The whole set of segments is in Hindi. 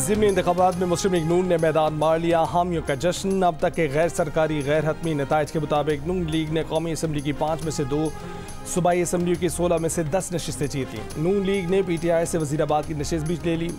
ज़िमनी इंतखाबात में मुस्लिम लीग नून ने मैदान मार लिया। हामियों का जश्न। अब तक के गैर सरकारी गैर हतमी नताइज के मुताबिक नून लीग ने कौमी असम्बली की 5 में से 2, सूबाई असम्बली की 16 में से 10 नशिस्तें जीत ली। नून लीग ने PTI से वज़ीराबाद की नशिस्त भी ले ली।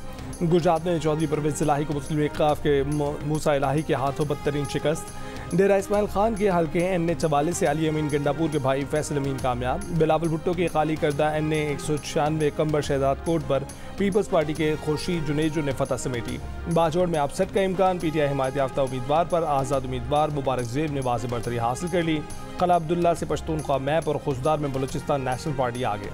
गुजरात में चौधरी परवेज़ इलाही को मुस्लिम लीग के मूसा इलाही के हाथों बदतरीन शिकस्त। डेरा इस्माइल खान के हल्के NA44 से अली अमीन गंडापुर के भाई फैसल अमीन कामयाब। बिलावल भुट्टो के खाली करदा NA 196 कंबर शहजाद कोट पर पीपल्स पार्टी के खुर्शीद जुनेजो ने फतह समेटी। बाजौड़ में अपसेट का इम्कान। PTI हिमायत याफ्ता उम्मीदवार पर आज़ाद उम्मीदवार मुबारक ज़ेब ने वाज़ेह बरतरी हासिल कर ली। कला अब्दुल्ला से पश्तूनख्वा मैप और खुशदार में बलूचिस्तान नेशनल पार्टी आगे।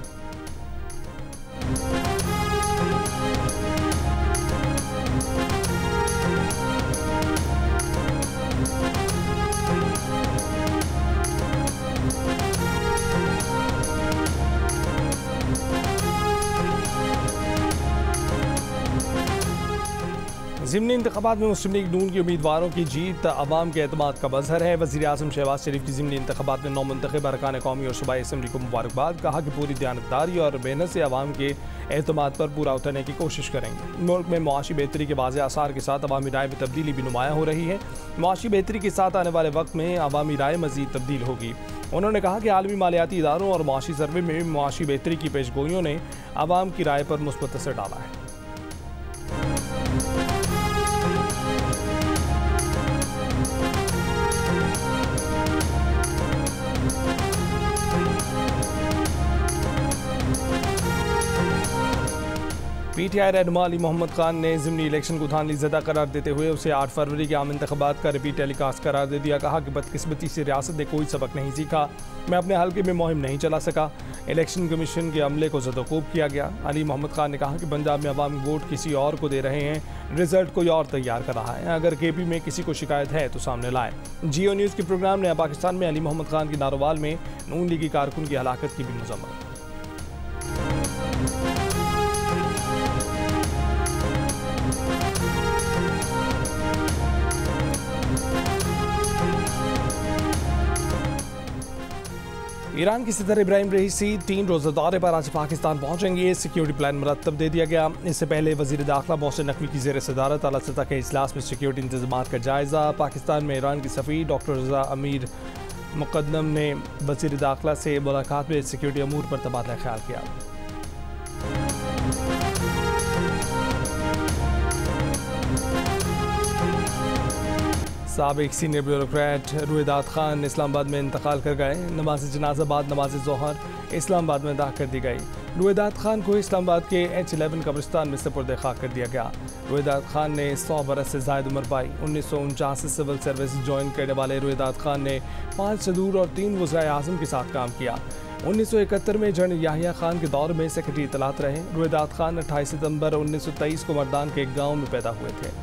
ज़िमनी इंतखाबात में मुस्लिम लीग नून के उम्मीदवारों की जीत अवाम के एतमाद का मजहर है। वज़ीर आज़म शहबाज शरीफ की ज़िमनी इंतखाबात में नौमुंतखब अरकान कौमी और सूबाई असम्बली को मुबारकबाद। कहा कि पूरी दयानतदारी और मेहनत से अवाम के एतमाद पर पूरा उतरने की कोशिश करेंगे। मुल्क में मुआशी बेहतरी के वाज़ेह आसार के साथ अवामी राय में तब्दीली भी नुमायाँ हो रही है। मुआशी बेहतरी के साथ आने वाले वक्त में अवामी राय मज़ीद तब्दील होगी। उन्होंने कहा कि आलमी मालियाती इदारों और मुआशी सर्वे में मुआशी बेहतरी की पेशगोइयों ने अवाम की राय पर मुस्बत असर डाला है। PTI रहनुमा अली मोहम्मद खान ने ज़िमनी इलेक्शन को धांधली ज़दा करार देते हुए उसे 8 फरवरी के आम इंतखाबात का रिपीट टेलीकास्ट करार दे दिया। कहा कि बदकिस्मती से रियासत ने कोई सबक नहीं सीखा। मैं अपने हल्के में मुहिम नहीं चला सका। इलेक्शन कमीशन के अमले को ज़दोकोब किया गया। अली मोहम्मद खान ने कहा कि पंजाब में अवामी वोट किसी और को दे रहे हैं, रिजल्ट कोई और तैयार कर रहा है। अगर KP में किसी को शिकायत है तो सामने लाए। जियो न्यूज़ के प्रोग्राम नया पाकिस्तान में अली मोहम्मद खान की नारोवाल में नून लीगी कारकुन की हलाकत की भी मजम्मत। ईरान की सदर इब्राहिम रईसी 3 रोज़ा दौरे पर आज पाकिस्तान पहुंचेंगे। सिक्योरिटी प्लान मुरतब दे दिया गया। इससे पहले वज़ीर दाखिला मोहसिन नकवी की ज़ेर सदारत आला सतह के इजलास में सिक्योरिटी इंतजामात का जायज़ा। पाकिस्तान में ईरान की सफ़ीर डॉक्टर रज़ा अमीर मुक़द्दम ने वज़ीर दाखिला से मुलाकात में सिक्योरिटी अमूर पर तबादला ख्याल किया। साबिक सीनियर ब्यूरोक्रेट रुएदात खान इस्लामाबाद में इंतकाल कर गए। नमाज जनाजा बाद नमाज ज़ोहर इस्लामाबाद में अदा कर दी गई। रुएदात खान को इस्लामाबाद के H11 कब्रिस्तान में सुपुर्द खाक कर दिया गया। रुएदात खान ने 100 बरस से ज़ायद उम्र पाई। 1949 से सिविल सर्विस ज्वाइन करने वाले रुएदात खान ने 5 सदूर और 3 वज़ीर आज़म के साथ काम किया। 1971 में जनरल याहिया खान के दौर में सेक्रेटरी इतलात रहे। रुएदात खान 28 सितंबर 1923 को मर्दान के एक गाँव में पैदा हुए थे।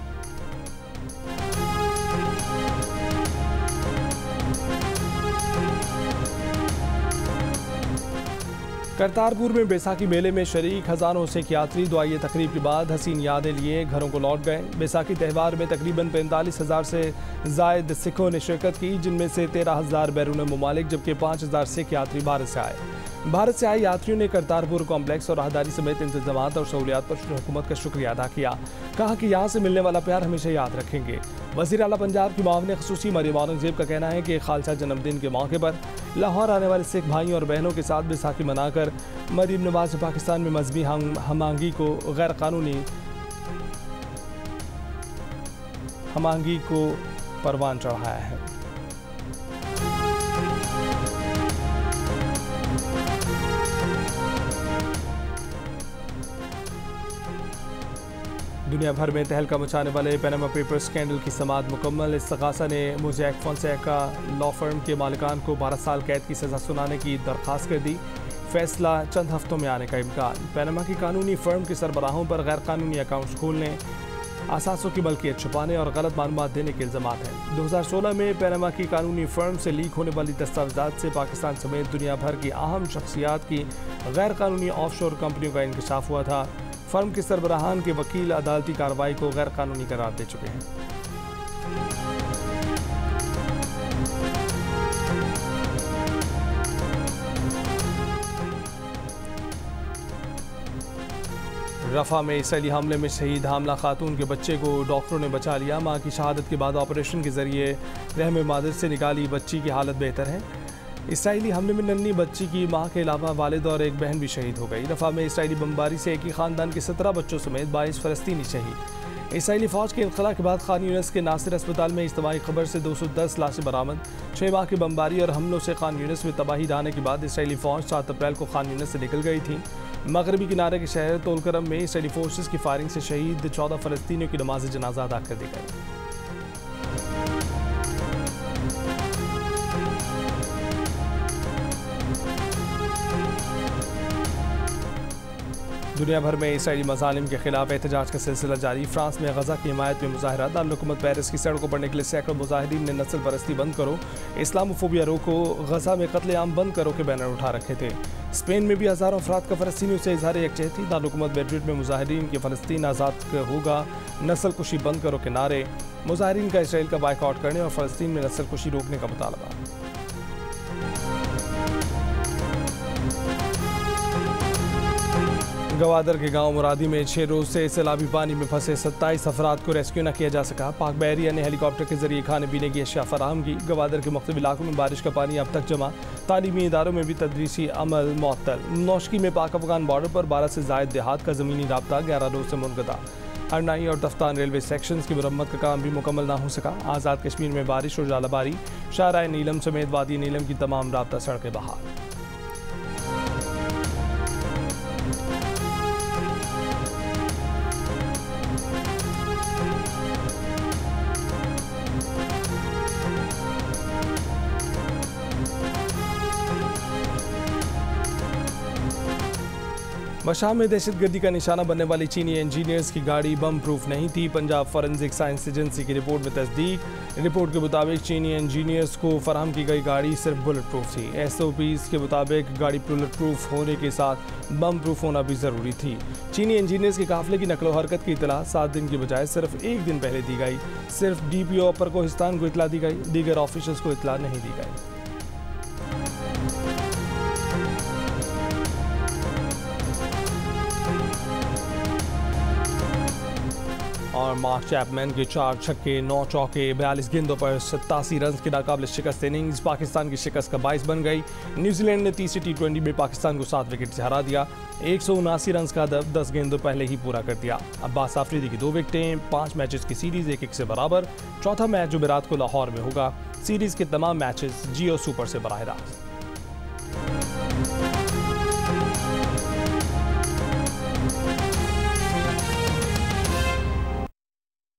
करतारपुर में बैसाखी मेले में शरीक हज़ारों सिख यात्री दुआई तकरीब के बाद हसीन यादें लिए घरों को लौट गए। बैसाखी त्यौहार में तकरीबन 45,000 से ज़ायद सिखों ने शिरकत की, जिनमें से 13,000 बैरून मुमालिक जबकि 5,000 सिख यात्री भारत से आए। भारत से आए यात्रियों ने करतारपुर कॉम्प्लेक्स और राहदारी समेत इंतजामात और सहूलियात पर हुकूमत का शुक्रिया अदा किया। कहा कि यहाँ से मिलने वाला प्यार हमेशा याद रखेंगे। वज़ीर आला पंजाब की मामले खसूसी मरियम औरंगज़ेब का कहना है कि खालसा जन्मदिन के मौके पर लाहौर आने वाले सिख भाइयों और बहनों के साथ बैसाखी मनाकर मरीम नवाज ने पाकिस्तान में मजहबी हमआहंगी को गैर कानूनी हमआहंगी को परवान चढ़ाया है। दुनिया भर में तहलका मचाने वाले पैनामा पेपर्स स्कैंडल की समाअत मुकम्मल। इस्तगासा ने मोज़ैक फोंसेका लॉ फर्म के मालिकान को 12 साल कैद की सज़ा सुनाने की दरख्वास्त कर दी। फैसला चंद हफ्तों में आने का इम्कान। पैनामा की कानूनी फर्म के सरबराहों पर गैर कानूनी अकाउंट्स खोलने, असासों की मलकियत छुपाने और गलत मालूमात देने के इल्ज़ामात हैं। 2016 में पैनामा की कानूनी फर्म से लीक होने वाली दस्तावेज़ात से पाकिस्तान समेत दुनिया भर की अहम शख्सियात की गैर कानूनी ऑफशोर कंपनियों का इंकशाफ हुआ था। फर्म के सरबराहान के वकील अदालती कार्रवाई को गैर कानूनी करार दे चुके हैं। रफा में इसराइली हमले में शहीद हामला खातून के बच्चे को डॉक्टरों ने बचा लिया। मां की शहादत के बाद ऑपरेशन के जरिए रहम मादर से निकाली बच्ची की हालत बेहतर है। इसराइली हमले में नन्ही बच्ची की मां के अलावा वालिद और एक बहन भी शहीद हो गई। रफा में इसराइली बमबारी से एक ही खानदान के 17 बच्चों समेत 22 फ़लस्तीनी शहीद। इसराइली फ़ौज के इनखला के बाद खान यूनिस के नासिर अस्पताल में इज्तिमाई खबर से 210 लाशें बरामद। 6 माह की बमबारी और हमलों से खान यूनिस में तबाही डालने के बाद इसराइली फ़ौज 7 अप्रैल को खान यूनिस से निकल गई थी। मगरबी किनारे के शहर तोलकरम में इसराइली फोर्सेस की फायरिंग से शहीद 14 फ़लस्तीनियों की नमाज जनाजा अदा कर दी गई। दुनिया भर में इसराइली मज़ालिम के खिलाफ एहतजाज का सिलसिला जारी। फ्रांस में गजा की हिमायत में मुजाहरा। दारुल-हुकूमत पेरिस की सड़कों पर निकले सैकड़ों मुजाहिरीन ने नस्ल परस्ती बंद करो, इस्लामोफोबिया रोको, गजा में कत्लेआम बंद करो के बैनर उठा रखे थे। स्पेन में भी हज़ारों अफराद का फ़लस्तीनियों से इजहार यकजहती। दारुल-हुकूमत मैड्रिड में मुजाहिरीन के फ़लस्तीन आज़ाद होगा, नस्ल कुशी बंद करो के नारे। मुजाहिरीन का इसराइल का बायकॉट करने और फ़लस्तीन में नस्ल कुशी रोकने का मुतालबा। गवादर के गांव मुरादी में 6 रोज से सैलाबी पानी में फंसे 27 अफराद को रेस्क्यू न किया जा सका। पाक बहरिया ने हेलीकॉप्टर के जरिए खाने पीने की अशिया फराहम की। गवादर के मुख्तलिफ इलाकों में बारिश का पानी अब तक जमा। तालीमी इदारों में भी तदरीसी अमल मुअत्तल। नौशकी में पाक अफगान बॉर्डर पर 12 से ज़ायद देहात का ज़मीनी राब्ता 11 रोज से मुनक़ता। हरनाई और तफ्तान रेलवे सेक्शंस की मुरम्मत का काम भी मुकम्मल ना हो सका। आज़ाद कश्मीर में बारिश और जालाबारी। शाहराह नीलम समेत वादी नीलम की तमाम राब्ता सड़कें बहाल। मशाम में दहशतगर्दी का निशाना बनने वाली चीनी इंजीनियर्स की गाड़ी बम प्रूफ नहीं थी। पंजाब फॉरेंसिक साइंस एजेंसी की रिपोर्ट में तस्दीक। रिपोर्ट के मुताबिक चीनी इंजीनियर्स को फराहम की गई गाड़ी सिर्फ बुलेट प्रूफ थी। SOPs के मुताबिक गाड़ी बुलेट प्रूफ होने के साथ बम प्रूफ होना भी ज़रूरी थी। चीनी इंजीनियर्स के काफिले की नकलो हरकत की इतला 7 दिन की बजाय सिर्फ 1 दिन पहले दी गई। सिर्फ DPO अपर कोहिस्तान को इतला दी गई, दीगर ऑफिसर्स को इतला नहीं दी गई। और मार्क चैपमैन के 4 छक्के 9 चौके 42 गेंदों पर 87 रन की नाकाबिल शिकस्त इनिंग्स पाकिस्तान की शिकस्त का बाइस बन गई। न्यूजीलैंड ने तीसरी T20 में पाकिस्तान को 7 विकेट से हरा दिया। 179 रन का हदफ 10 गेंदों पहले ही पूरा कर दिया। अब्बास आफरीदी की 2 विकेटें। 5 मैचेस की सीरीज 1-1 से बराबर। चौथा मैच जुमेरात को लाहौर में होगा। सीरीज के तमाम मैचेस जियो सुपर से बराह रास्त।